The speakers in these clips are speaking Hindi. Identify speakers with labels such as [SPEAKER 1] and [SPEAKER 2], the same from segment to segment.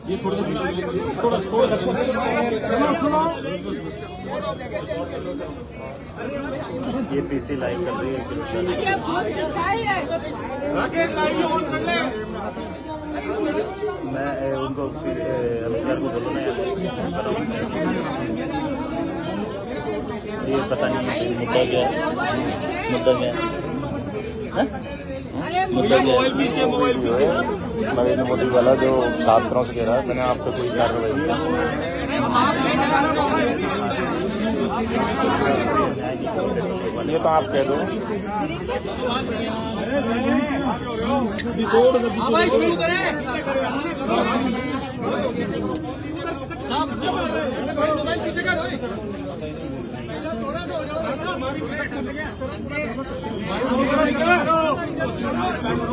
[SPEAKER 1] ये थोड़ा
[SPEAKER 2] ये पीसी लाइव कर रही है। मैं उनको अमित को बोलूँ ना ये पता नहीं मुद्दा क्या है, मुद्दा क्या है?
[SPEAKER 1] मोबाइल पीछे
[SPEAKER 2] नरेंद्र मोदी वाला जो छात्रों से कह रहा है मैंने आप पे कोई कार्रवाई की। ये तो आप कह दो।
[SPEAKER 1] शुरू करें। पीछे कर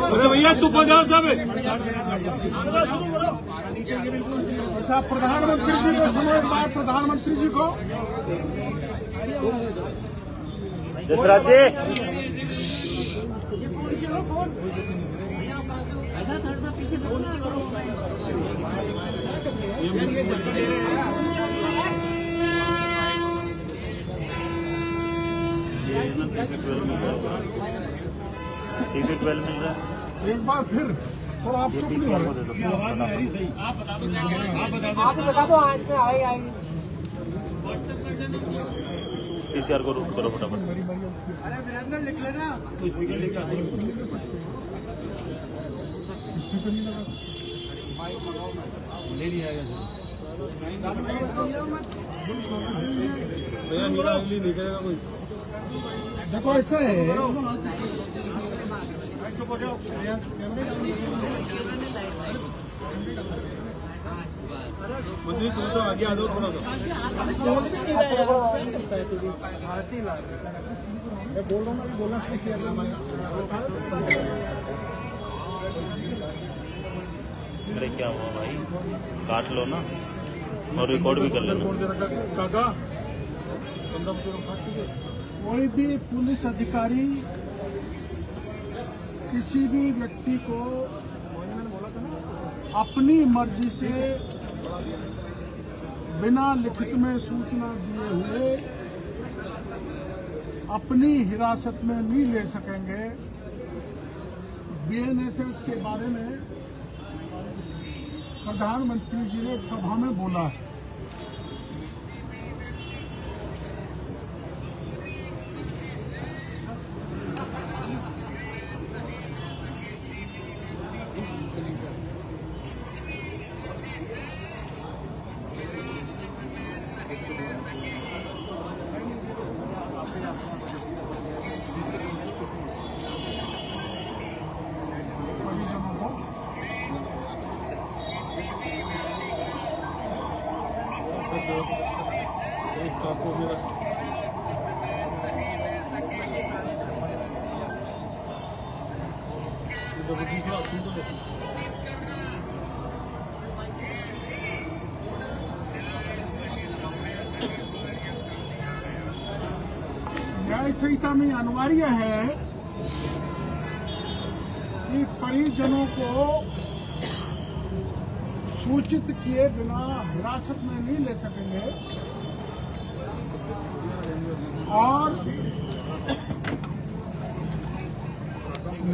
[SPEAKER 1] अरे भैया चुप हो जाओ सब।
[SPEAKER 3] अच्छा प्रधानमंत्री जी को सुनो एक बार, प्रधानमंत्री जी को।
[SPEAKER 2] जसराज जी टीवी 12 मिल रहा है।
[SPEAKER 3] एक बार फिर थोड़ा आप चुप नहीं हो रहे। आप बता दो आज में आएगी।
[SPEAKER 2] पीसीआर को रूट करो फटाफट।
[SPEAKER 3] अरे वीरेंद्र लिख लेना।
[SPEAKER 1] स्पीकर लेके आते हैं। ले लिया आएगा नहीं करेगा कोई।
[SPEAKER 3] देखो ऐसा है,
[SPEAKER 1] तो आगे आ जाओ थोड़ा सा।
[SPEAKER 3] मैं बोल रहा हूँ बोलना
[SPEAKER 2] अरे क्या हुआ भाई, काट लो ना और रिकॉर्ड भी कर लेना।
[SPEAKER 1] काका
[SPEAKER 3] कोई भी पुलिस अधिकारी किसी भी व्यक्ति को अपनी मर्जी से बिना लिखित में सूचना दिए हुए अपनी हिरासत में नहीं ले सकेंगे। बीएनएसएस के बारे में प्रधानमंत्री जी ने एक सभा में बोला है। न्याय संहिता में अनिवार्य है कि परिजनों को सूचित किए बिना हिरासत में नहीं ले सकेंगे। और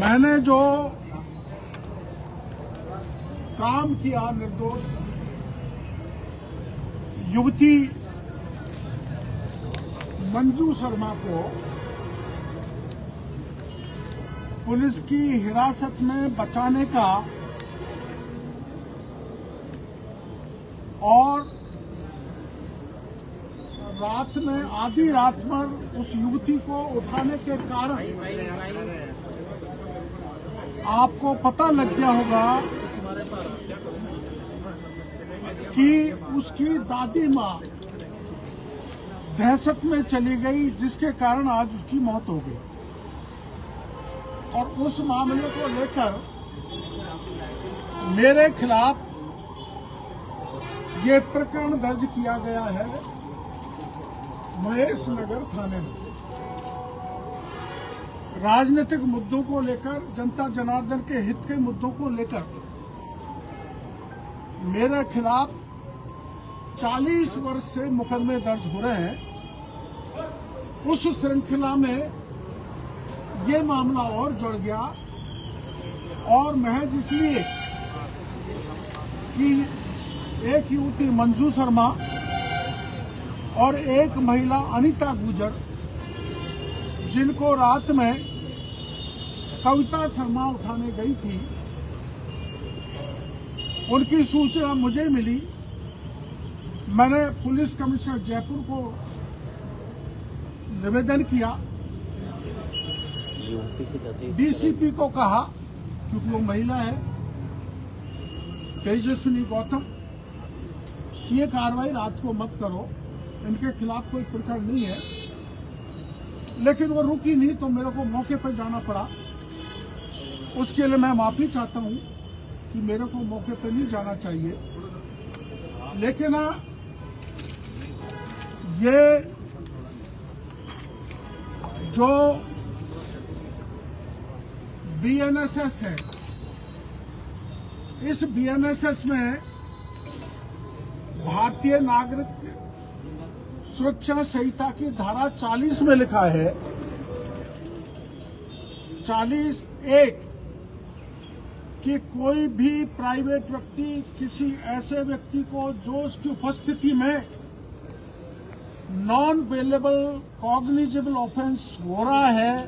[SPEAKER 3] मैंने जो काम किया निर्दोष युवती मंजू शर्मा को पुलिस की हिरासत में बचाने का और रात में आधी रात पर उस युवती को उठाने के कारण आपको पता लग गया होगा कि उसकी दादी माँ दहशत में चली गई, जिसके कारण आज उसकी मौत हो गई। और उस मामले को लेकर मेरे खिलाफ ये प्रकरण दर्ज किया गया है महेश नगर थाने में। राजनीतिक मुद्दों को लेकर, जनता जनार्दन के हित के मुद्दों को लेकर मेरे खिलाफ 40 वर्ष से मुकदमे दर्ज हो रहे हैं। उस श्रृंखला में ये मामला और जुड़ गया और महज इसलिए कि एक युवती मंजू शर्मा और एक महिला अनीता गुजर, जिनको रात में कविता शर्मा उठाने गई थी, उनकी सूचना मुझे मिली। मैंने पुलिस कमिश्नर जयपुर को निवेदन किया, डीसीपी को कहा, क्योंकि वो महिला है, तेजस्विनी गौतम, ये कार्रवाई रात को मत करो, इनके खिलाफ कोई प्रकरण नहीं है। लेकिन वो रुकी नहीं तो मेरे को मौके पर जाना पड़ा। उसके लिए मैं माफी चाहता हूं कि मेरे को मौके पर नहीं जाना चाहिए। लेकिन ये जो बीएनएसएस है, इस बीएनएसएस में भारतीय नागरिक सुरक्षा संहिता की धारा 40 में लिखा है, 40(1) कि कोई भी प्राइवेट व्यक्ति किसी ऐसे व्यक्ति को जो उसकी उपस्थिति में नॉन बेलेबल कॉग्निजेबल ऑफेंस हो रहा है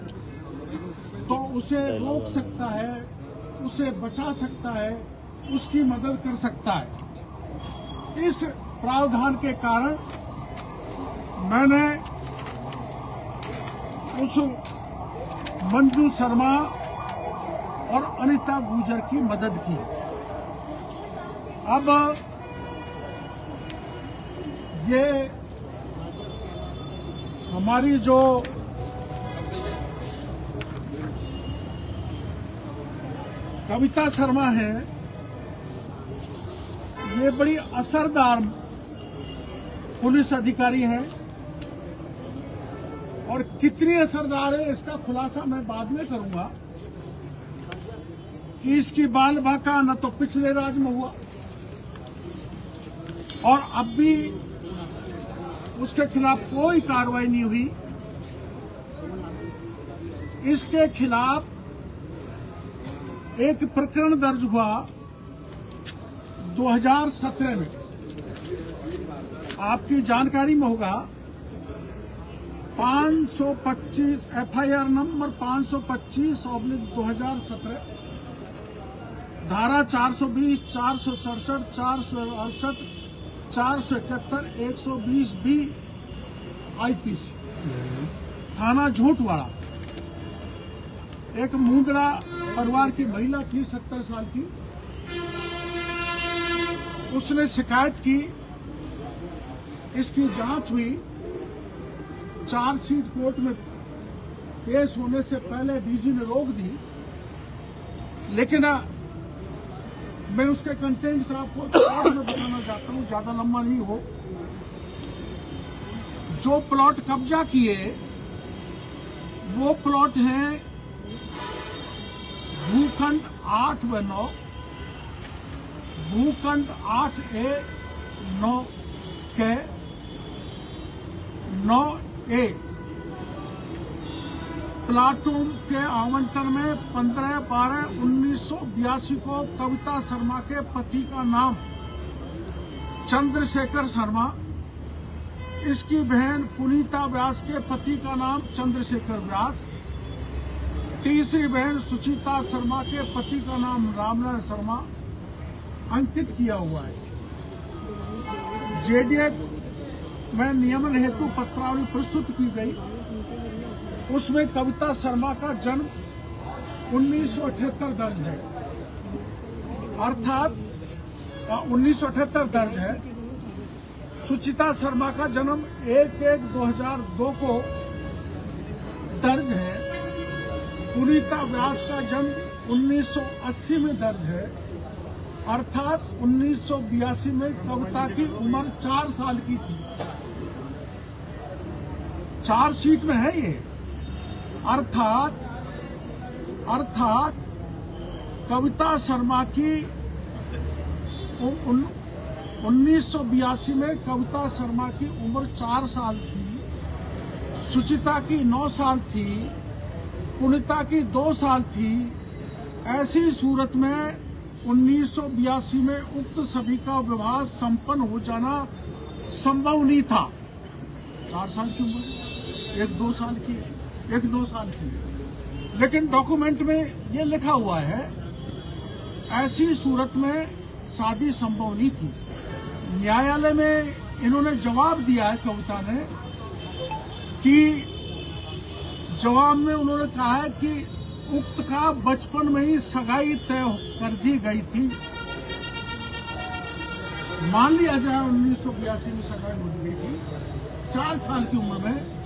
[SPEAKER 3] तो उसे रोक सकता है, उसे बचा सकता है, उसकी मदद कर सकता है। इस प्रावधान के कारण मैंने उस मंजू शर्मा और अनीता गुजर की मदद की। अब ये हमारी जो कविता शर्मा है, ये बड़ी असरदार पुलिस अधिकारी है और कितनी असरदार है इसका खुलासा मैं बाद में करूंगा कि इसकी बाल बाका न तो पिछले राज में हुआ और अब भी उसके खिलाफ कोई कार्रवाई नहीं हुई। इसके खिलाफ एक प्रकरण दर्ज हुआ 2017 में, आपकी जानकारी में होगा, 525 एफआईआर नंबर 525/2017, धारा 420, 467, 468, 471, 120B आईपीसी, थाना झूठवाड़ा। एक मुंद्रा परिवार की महिला थी, 70 साल की, उसने शिकायत की, इसकी जांच हुई, चार्जशीट कोर्ट में पेश होने से पहले डीजी ने रोक दी। लेकिन मैं उसके कंटेंट्स आपको कोर्ट में बताना चाहता हूं, ज्यादा लंबा नहीं हो। जो प्लॉट कब्जा किए वो प्लॉट हैं भूखंड 8 व 9, भूखंड 8A 9 के 9A प्लाटून के आवंटन में 15/12/1982 को कविता शर्मा के पति का नाम चंद्रशेखर शर्मा, इसकी बहन पुनीता व्यास के पति का नाम चंद्रशेखर व्यास, तीसरी बहन सुचिता शर्मा के पति का नाम रामनारायण शर्मा अंकित किया हुआ है। जेडीए में नियमन हेतु पत्रावली प्रस्तुत की गई, उसमें कविता शर्मा का जन्म 1978 दर्ज है, अर्थात 1978 दर्ज है। सुचिता शर्मा का जन्म 1/1/2002 को दर्ज है। पुनीता व्यास का जन्म 1980 में दर्ज है, अर्थात 1982 में कविता की उम्र 4 साल की थी। चार्जशीट में है ये, अर्थात अर्थात कविता शर्मा की 1982 में कविता शर्मा की उम्र 4 साल थी, सुचिता की 9 साल थी, पुनीता की 2 साल थी। ऐसी सूरत में 1982 में उक्त सभी का विवाह संपन्न हो जाना संभव नहीं था। 4 साल की उम्र, एक 2 साल की, एक 9 साल की। लेकिन डॉक्यूमेंट में ये लिखा हुआ है ऐसी सूरत में शादी संभव नहीं थी। न्यायालय में इन्होंने जवाब दिया है, कविता ने, कि जवाब में उन्होंने कहा है कि उक्त का बचपन में ही सगाई तय कर दी गई थी। मान लिया जाए 1982 में सगाई हो गई थी 4 साल की उम्र में,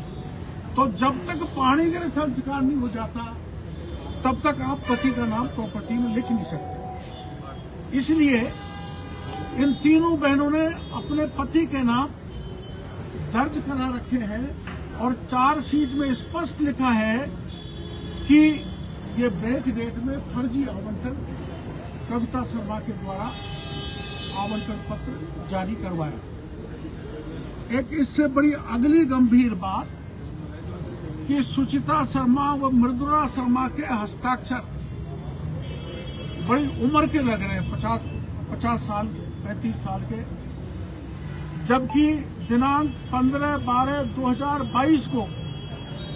[SPEAKER 3] तो जब तक पाणिग्रह संस्कार नहीं हो जाता तब तक आप पति का नाम प्रॉपर्टी में लिख नहीं सकते। इसलिए इन तीनों बहनों ने अपने पति के नाम दर्ज करा रखे हैं और चार्जशीट में स्पष्ट लिखा है कि ये बैक डेट में फर्जी आवंटन कविता शर्मा के द्वारा आवंटन पत्र जारी करवाया। एक इससे बड़ी अगली गंभीर बात कि सुचिता शर्मा व मृदुला शर्मा के हस्ताक्षर बड़ी उम्र के लग रहे हैं, 50 साल 35 साल के, जबकि दिनांक 15/12/2022 को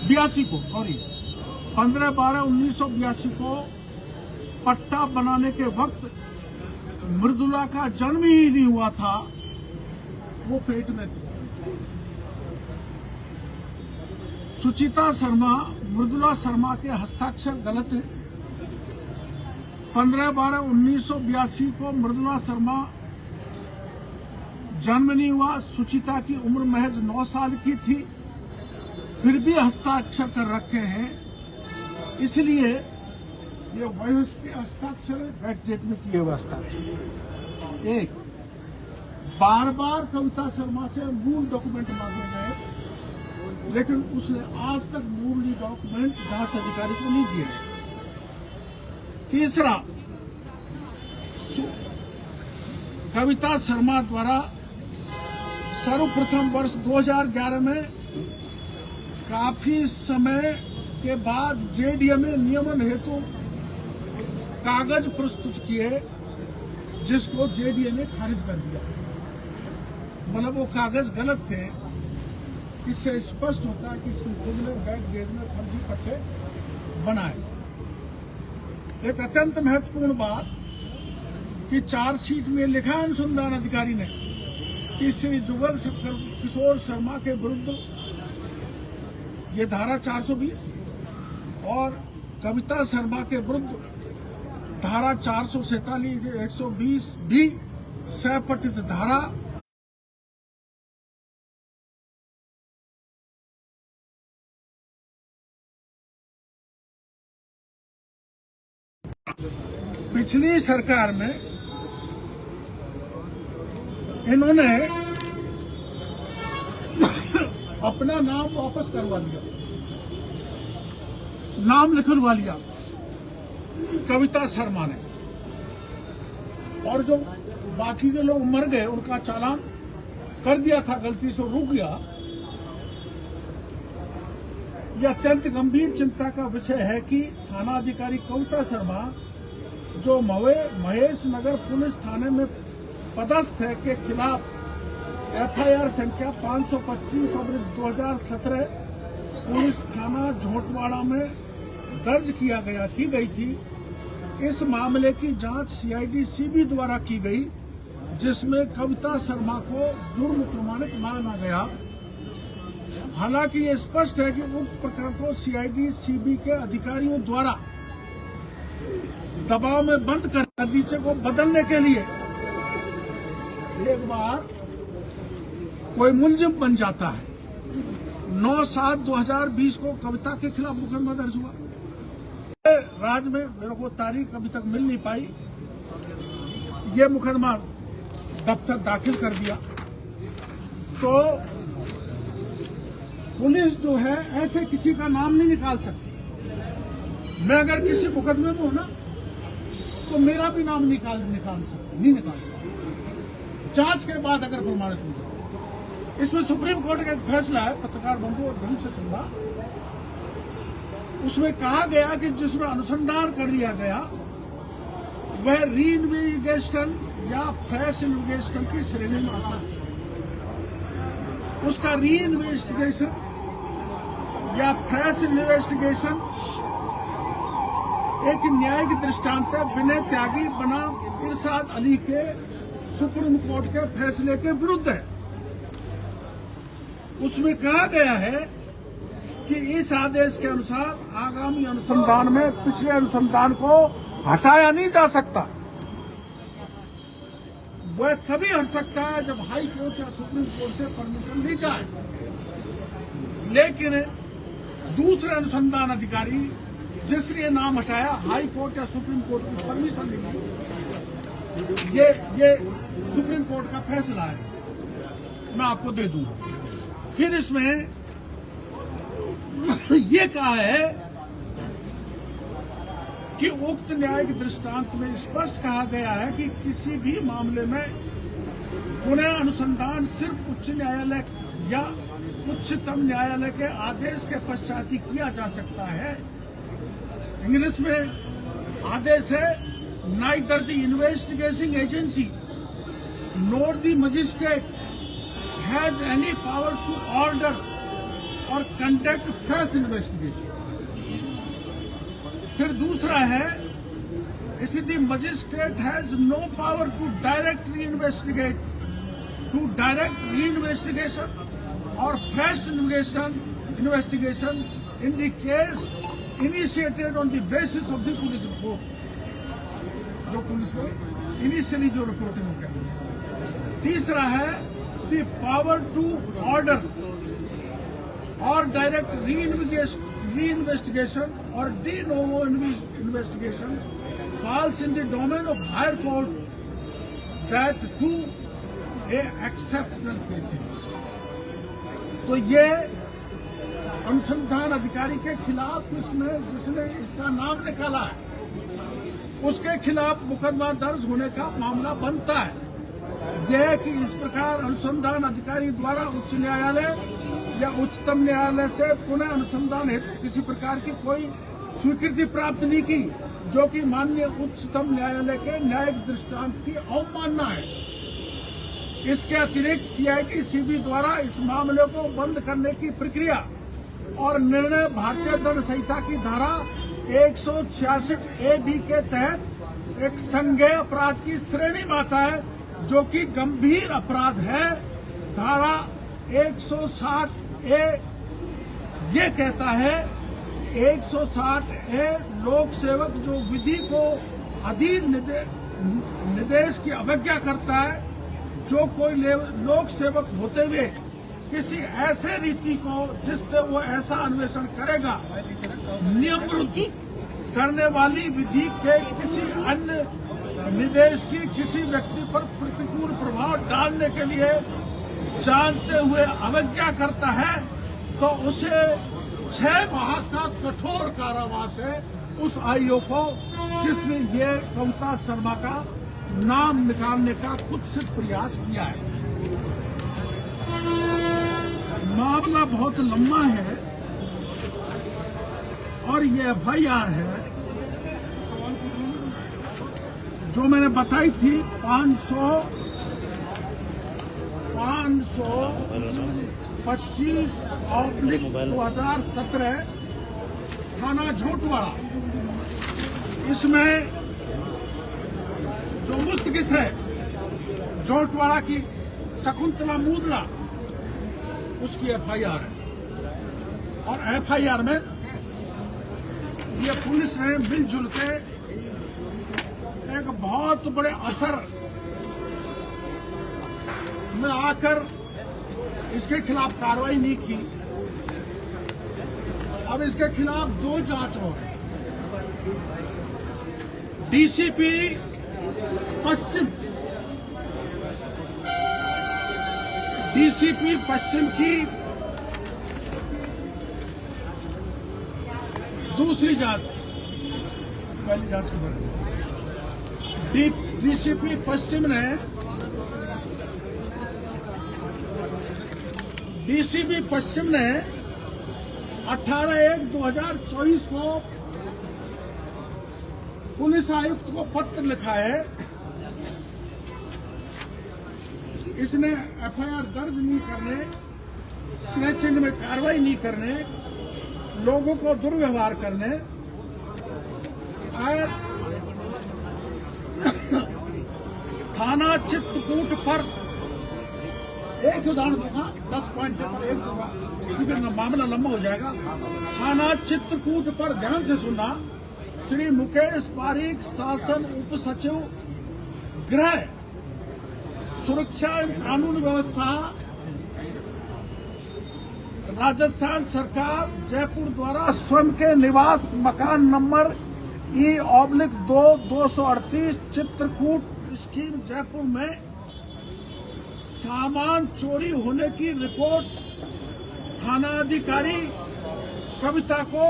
[SPEAKER 3] 15/12/1982 को पट्टा बनाने के वक्त मृदुला का जन्म ही नहीं हुआ था, वो पेट में थी। सुचिता शर्मा मृदुला शर्मा के हस्ताक्षर गलत है। 15/12/1982 को मृदुला शर्मा जन्म नहीं हुआ, सुचिता की उम्र महज 9 साल की थी, फिर भी हस्ताक्षर कर रखे हैं। इसलिए ये वयस्क के हस्ताक्षर बैकडेट में किए हुए हस्ताक्षर। एक, बार बार कविता शर्मा से मूल डॉक्यूमेंट मांगे गए, लेकिन उसने आज तक मूल डॉक्यूमेंट जांच अधिकारी को नहीं दिए। तीसरा, कविता शर्मा द्वारा सर्वप्रथम वर्ष 2011 में काफी समय के बाद जेडीए में नियमन हेतु कागज प्रस्तुत किए, जिसको जेडीए ने खारिज कर दिया। मतलब वो कागज गलत थे। इससे स्पष्ट होता है कि खुद ने बैक डेट में फर्जी पट्टे बनाए। एक अत्यंत महत्वपूर्ण बात कि चार्जशीट में लिखा है अनुसंधान अधिकारी ने कि श्री जुगल किशोर शर्मा के विरुद्ध ये धारा 420 और कविता शर्मा के विरुद्ध धारा 447 120 भी सहपठित धारा पिछली सरकार में इन्होंने अपना नाम वापस करवा लिया, नाम लिखवा लिया कविता शर्मा ने, और जो बाकी के लोग मर गए उनका चालान कर दिया था, गलती से रुक गया। यह अत्यंत गंभीर चिंता का विषय है कि थाना अधिकारी कविता शर्मा जो महेश नगर पुलिस थाने में पदस्थ है के खिलाफ एफआईआर संख्या 525/2017 पुलिस थाना झोटवाड़ा में दर्ज की गई थी। इस मामले की जांच सीआईडी सीबी द्वारा की गई, जिसमें कविता शर्मा को जुर्म प्रमाणित माना गया। हालांकि ये स्पष्ट है कि उक्त प्रकरण को सीआईडी सीबी के अधिकारियों द्वारा दबाव में बंद कर नतीजे को बदलने के लिए एक बार कोई मुलजिम बन जाता है। 9/7/2020 को कविता के खिलाफ मुकदमा दर्ज हुआ। राज्य में मेरे को तारीख अभी तक मिल नहीं पाई, ये मुकदमा दफ्तर दाखिल कर दिया। तो पुलिस जो है ऐसे किसी का नाम नहीं निकाल सकती। मैं अगर किसी मुकदमे में हूं ना तो मेरा भी नाम नहीं निकाल सकता। जांच के बाद अगर प्रमाणित हो जाए। इसमें सुप्रीम कोर्ट का एक फैसला है, पत्रकार बंधु और ढंग से सुनना। उसमें कहा गया कि जिसमें अनुसंधान कर लिया गया वह री इन्वेस्टिगेशन या फ्रेश इन्वेस्टिगेशन की श्रेणी में आता है। उसका री इन्वेस्टिगेशन या फ्रेश इन्वेस्टिगेशन एक न्यायिक दृष्टांत है विनय त्यागी बना इरशाद अली के सुप्रीम कोर्ट के फैसले के विरुद्ध है। उसमें कहा गया है कि इस आदेश के अनुसार आगामी अनुसंधान में पिछले अनुसंधान को हटाया नहीं जा सकता। वह तभी हट सकता है जब हाई कोर्ट या सुप्रीम कोर्ट से परमिशन ली जाए। लेकिन दूसरे अनुसंधान अधिकारी जिसने नाम हटाया हाई कोर्ट या सुप्रीम कोर्ट की परमिशन नहीं ली। ये सुप्रीम कोर्ट का फैसला है, मैं आपको दे दूंगा। फिर इसमें ये कहा है कि उक्त न्यायिक दृष्टांत में स्पष्ट कहा गया है कि किसी भी मामले में पुनः अनुसंधान सिर्फ उच्च न्यायालय या उच्चतम न्यायालय के आदेश के पश्चात ही किया जा सकता है। इंग्लिश में आदेश है neither the investigating agency nor the magistrate has any power to order or conduct fresh investigation. फिर दूसरा है इसमें the magistrate has no power to direct reinvestigation or fresh investigation in the case initiated on the basis of the police report. जो पुलिस में इनिशियली जो रिपोर्टिंग हो गया। तीसरा है the power to order or direct reinvestigation or de novo investigation falls in the domain of higher court, that to a exceptional cases। तो ये अनुसंधान अधिकारी के खिलाफ इसमें जिसने इसका नाम निकाला है उसके खिलाफ मुकदमा दर्ज होने का मामला बनता है। यह कि इस प्रकार अनुसंधान अधिकारी द्वारा उच्च न्यायालय या उच्चतम न्यायालय से पुनः अनुसंधान हेतु किसी प्रकार की कोई स्वीकृति प्राप्त नहीं की, जो कि माननीय उच्चतम न्यायालय के न्यायिक दृष्टांत की अवमानना है। इसके अतिरिक्त सीआईटी सीबी द्वारा इस मामले को बंद करने की प्रक्रिया और निर्णय भारतीय दंड संहिता की धारा 166A(b) के तहत एक संज्ञेय अपराध की श्रेणी में आता है, जो कि गंभीर अपराध है। धारा 160A ये कहता है 160A लोक सेवक जो विधि को अधीन निर्देश की अवज्ञा करता है, जो कोई लोक सेवक होते हुए किसी ऐसे रीति को जिससे वो ऐसा अन्वेषण करेगा नियम करने वाली विधि के किसी अन्य निर्देश की किसी व्यक्ति पर प्रतिकूल प्रभाव डालने के लिए जानते हुए अवज्ञा करता है, तो उसे 6 माह का कठोर कारावास है उस आईओ को जिसने ये कविता शर्मा का नाम निकालने का कुत्सित प्रयास किया है। मामला बहुत लंबा है और ये एफआईआर है जो मैंने बताई थी 525/2017 थाना झोटवाड़ा। इसमें जो मुस्तकिस है झोटवाड़ा की शकुंतला मूदला उसकी एफआईआर है और एफआईआर में ये पुलिस ने मिलजुल के एक बहुत बड़े असर में आकर इसके खिलाफ कार्रवाई नहीं की। अब इसके खिलाफ 2 जांच हो रही। डीसीपी पश्चिम की दूसरी जांच पहली जांच की बढ़ेगी। डीसीपी पश्चिम ने डीसीपी पश्चिम ने 18/1/2024 को पुलिस आयुक्त को पत्र लिखा है। इसने एफआईआर दर्ज नहीं करने, स्नैचिंग में कार्रवाई नहीं करने, लोगों को दुर्व्यवहार करने और थाना चित्रकूट पर एक उदाहरण दूंगा, 10 पॉइंट पर एक दूंगा क्योंकि मामला लंबा हो जाएगा। थाना चित्रकूट पर ध्यान से सुनना। श्री मुकेश पारीक, शासन उप सचिव गृह, सुरक्षा एवं कानून व्यवस्था, राजस्थान सरकार, जयपुर द्वारा स्वयं के निवास मकान number E/2/238 Chitrakoot scheme Jaipur में सामान चोरी होने की रिपोर्ट थाना अधिकारी कविता को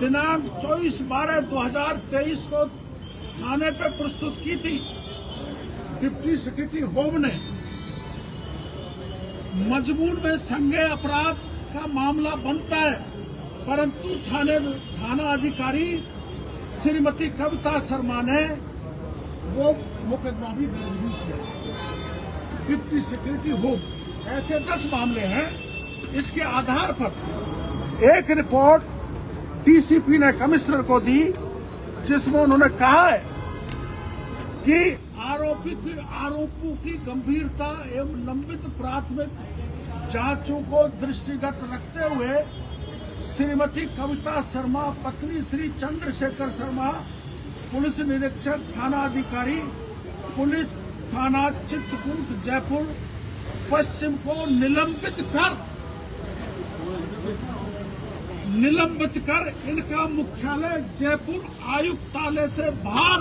[SPEAKER 3] दिनांक 24/12/2023 को थाने पे प्रस्तुत की थी। डिप्टी सेक्रेटरी होम ने मजबूर में संज्ञेय अपराध का मामला बनता है, परंतु थाना अधिकारी श्रीमती कविता शर्मा ने वो मुकदमा भी दर्ज नहीं किया। डिप्टी सेक्रेटरी होम, ऐसे 10 मामले हैं। इसके आधार पर एक रिपोर्ट डीसीपी ने कमिश्नर को दी, जिसमें उन्होंने कहा है कि आरोपों की गंभीरता एवं लंबित प्राथमिक जांचों को दृष्टिगत रखते हुए श्रीमती कविता शर्मा, पत्नी श्री चंद्रशेखर शर्मा, पुलिस निरीक्षक थाना अधिकारी पुलिस थाना चित्रकूट जयपुर पश्चिम को निलंबित कर इनका मुख्यालय जयपुर आयुक्तालय से बाहर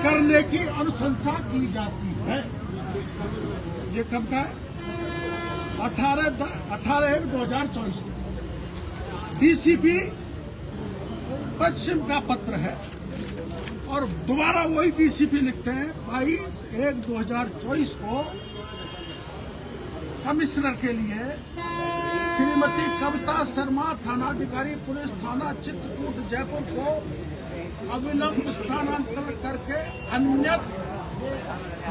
[SPEAKER 3] करने की अनुशंसा की जाती है। ये कब का है? 18/1/2024 डीसीपी पश्चिम का पत्र है। और दोबारा वही डीसीपी लिखते हैं 22/1/2024 को कमिश्नर के लिए श्रीमती कविता शर्मा, थानाधिकारी पुलिस थाना चित्रकूट जयपुर को अविलंब स्थानांतरण करके अन्यत्र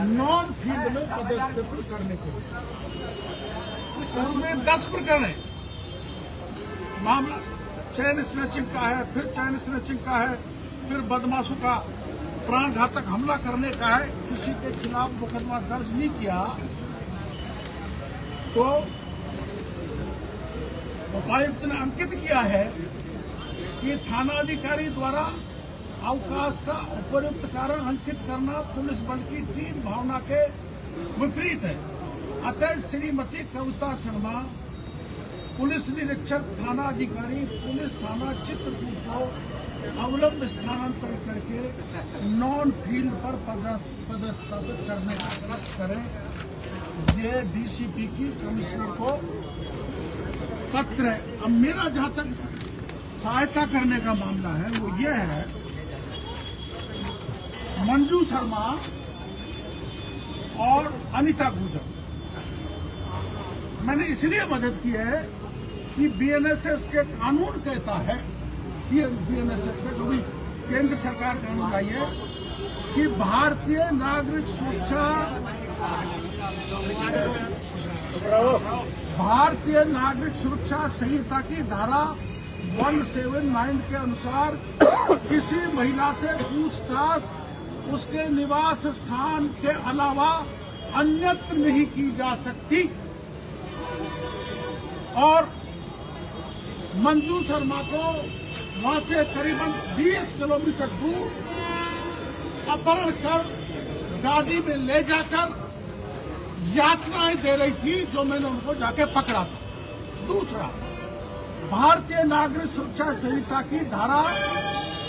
[SPEAKER 3] नॉन फील्ड में पदस्थापित करने के लिए। उसमें 10 प्रकरण है। मामला चैन स्नैचिंग का है, फिर चैन स्नैचिंग का है, फिर बदमाशों का प्राण घातक हमला करने का है। किसी के खिलाफ मुकदमा दर्ज नहीं किया तो उपायुक्त ने अंकित किया है कि थानाधिकारी द्वारा अवकाश का उपयुक्त कारण अंकित करना पुलिस बल की टीम भावना के विपरीत है। अतः श्रीमती कविता शर्मा, पुलिस निरीक्षक थाना अधिकारी पुलिस थाना चित्रकूट को अवलंब स्थानांतरण करके नॉन फील्ड पर पदस्थापित करने का कष्ट करें। ये डीसीपी की कमिश्नर को पत्र है। अब मेरा जहां तक सहायता करने का मामला है वो ये है, मंजू शर्मा और अनिता गुजर, मैंने इसलिए मदद की है कि बीएनएसएस के कानून कहता है, बीएनएसएस में कभी केंद्र सरकार कानून लाई है कि भारतीय नागरिक सुरक्षा संहिता की धारा 179 के अनुसार किसी महिला से पूछताछ उसके निवास स्थान के अलावा अन्यत्र नहीं की जा सकती। और मंजू शर्मा को वहां से करीबन 20 किलोमीटर दूर अपहरण कर गाड़ी में ले जाकर यातनाएं दे रही थी, जो मैंने उनको जाके पकड़ा था। दूसरा, भारतीय नागरिक सुरक्षा संहिता की धारा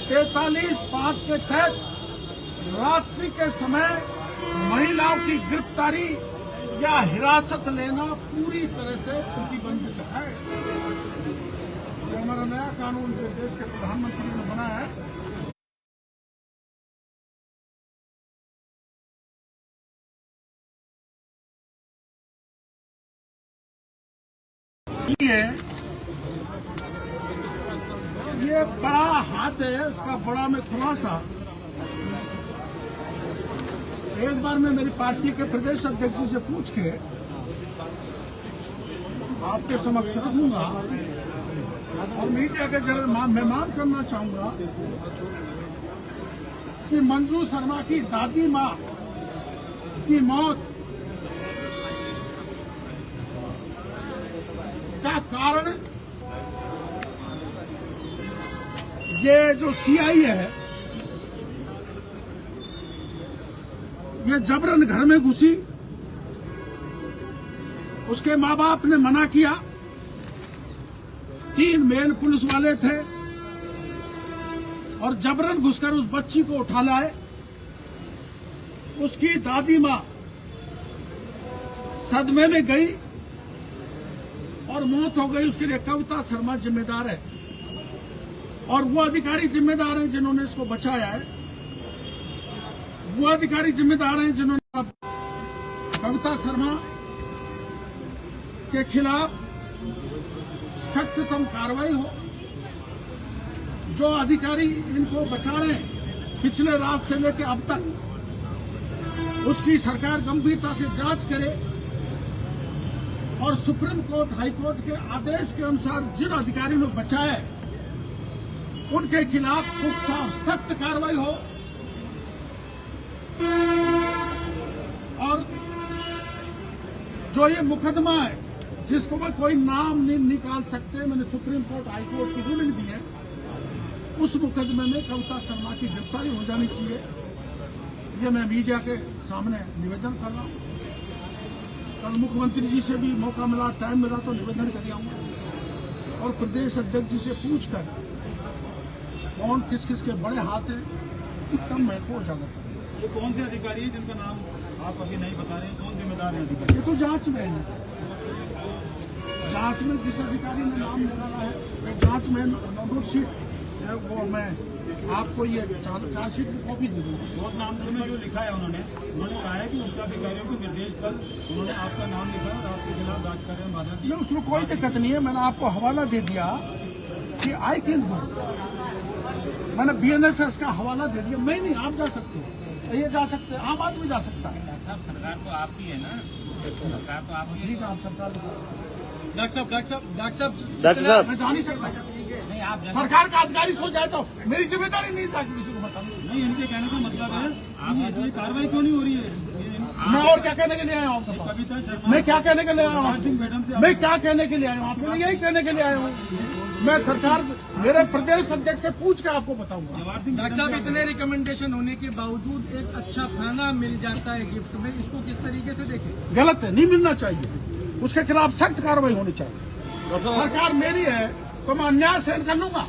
[SPEAKER 3] 43(5) के तहत रात्रि के समय महिलाओं की गिरफ्तारी या हिरासत लेना पूरी तरह से प्रतिबंधित है। ये हमारा नया कानून जो देश के प्रधानमंत्री ने बनाया है, ये बड़ा हाथ है, उसका बड़ा में खुलासा। एक बार मैं मेरी पार्टी के प्रदेश अध्यक्ष से पूछ के आपके समक्ष रखूंगा और मीडिया के जरिए मैं मांग करना चाहूंगा कि मंजू शर्मा की दादी मां की मौत का कारण ये जो सीआई है, ये जबरन घर में घुसी, उसके माँ बाप ने मना किया, 3 मेन पुलिस वाले थे और जबरन घुसकर उस बच्ची को उठा लाए। उसकी दादी माँ सदमे में गई और मौत हो गई। उसके लिए कविता शर्मा जिम्मेदार है और वो अधिकारी जिम्मेदार हैं जिन्होंने इसको बचाया है। वो अधिकारी जिम्मेदार हैं जिन्होंने कविता शर्मा के खिलाफ सख्ततम कार्रवाई हो। जो अधिकारी इनको बचा रहे हैं पिछले रात से लेकर अब तक, उसकी सरकार गंभीरता से जांच करे और सुप्रीम कोर्ट, हाई कोर्ट के आदेश के अनुसार जिन अधिकारियों ने बचाया उनके खिलाफ पुख्ता और सख्त कार्रवाई हो। और जो ये मुकदमा है जिसको मैं कोई नाम नहीं निकाल सकते, मैंने सुप्रीम कोर्ट, हाई कोर्ट की रूलिंग दी है, उस मुकदमे में कविता शर्मा की गिरफ्तारी हो जानी चाहिए। ये मैं मीडिया के सामने निवेदन कर रहा हूँ। कल मुख्यमंत्री जी से भी मौका मिला, टाइम मिला तो निवेदन कर आऊंगा और प्रदेश अध्यक्ष जी से पूछकर कौन किस किस के बड़े हाथ हैं तब मैं को उजागर करूंगा।
[SPEAKER 1] ये कौन से अधिकारी हैं जिनका नाम आप अभी नहीं बता रहे हैं? कौन जिम्मेदार है अधिकारी?
[SPEAKER 3] ये तो जांच में है। जांच में जिस अधिकारी ने नाम निकाला है वो जांच में नोट शीट है, वो मैं आपको ये चार्जशीट की कॉपी दे दूंगा।
[SPEAKER 1] बहुत नाम में जो लिखा है उन्होंने कहा है कि उच्चाधिकारियों के निर्देश पर उन्होंने आपका नाम लिखा और आपके खिलाफ जांच कार्य में बाधा दी।
[SPEAKER 3] उसमें कोई दिक्कत नहीं है। मैंने आपको हवाला दे दिया कि आई कैन गो, मैंने BNSS का हवाला दे दिया। मैं नहीं, आप जा सकते हो, ये जा सकते हैं, आम आदमी जा सकता है।
[SPEAKER 4] डॉक्टर साहब सरकार तो आपकी है ना, सरकार तो आपकी है।
[SPEAKER 3] ठीक है, आप सरकार
[SPEAKER 4] डॉक्टर
[SPEAKER 2] साहब
[SPEAKER 3] मैं जा नहीं सकता।
[SPEAKER 4] नहीं, आप
[SPEAKER 3] सरकार का अधिकारी सो जाए तो मेरी जिम्मेदारी नहीं था कि किसी को बताऊं।
[SPEAKER 1] नहीं, इनके कहने का मतलब है आप इसलिए कार्रवाई क्यों नहीं हो रही है?
[SPEAKER 3] मैं और क्या कहने के लिए आया हूँ?
[SPEAKER 1] कविता शर्मा,
[SPEAKER 3] मैं क्या कहने के लिए आया
[SPEAKER 1] जवाहर सिंह
[SPEAKER 3] हूँ?
[SPEAKER 1] मैडम से
[SPEAKER 3] मैं क्या कहने के लिए आया हूँ? आपको यही कहने के लिए आया हूँ। मैं सरकार, मेरे प्रदेश अध्यक्ष से पूछ के आपको बताऊंगा।
[SPEAKER 1] जवाहर सिंह
[SPEAKER 4] डॉक्टर साहब इतने रिकमेंडेशन होने के बावजूद एक अच्छा खाना मिल जाता है गिफ्ट में, इसको किस तरीके से देखें?
[SPEAKER 3] गलत है, नहीं मिलना चाहिए। उसके खिलाफ सख्त कार्रवाई होनी चाहिए। सरकार मेरी है तो मैं अन्याय सहन कर लूंगा।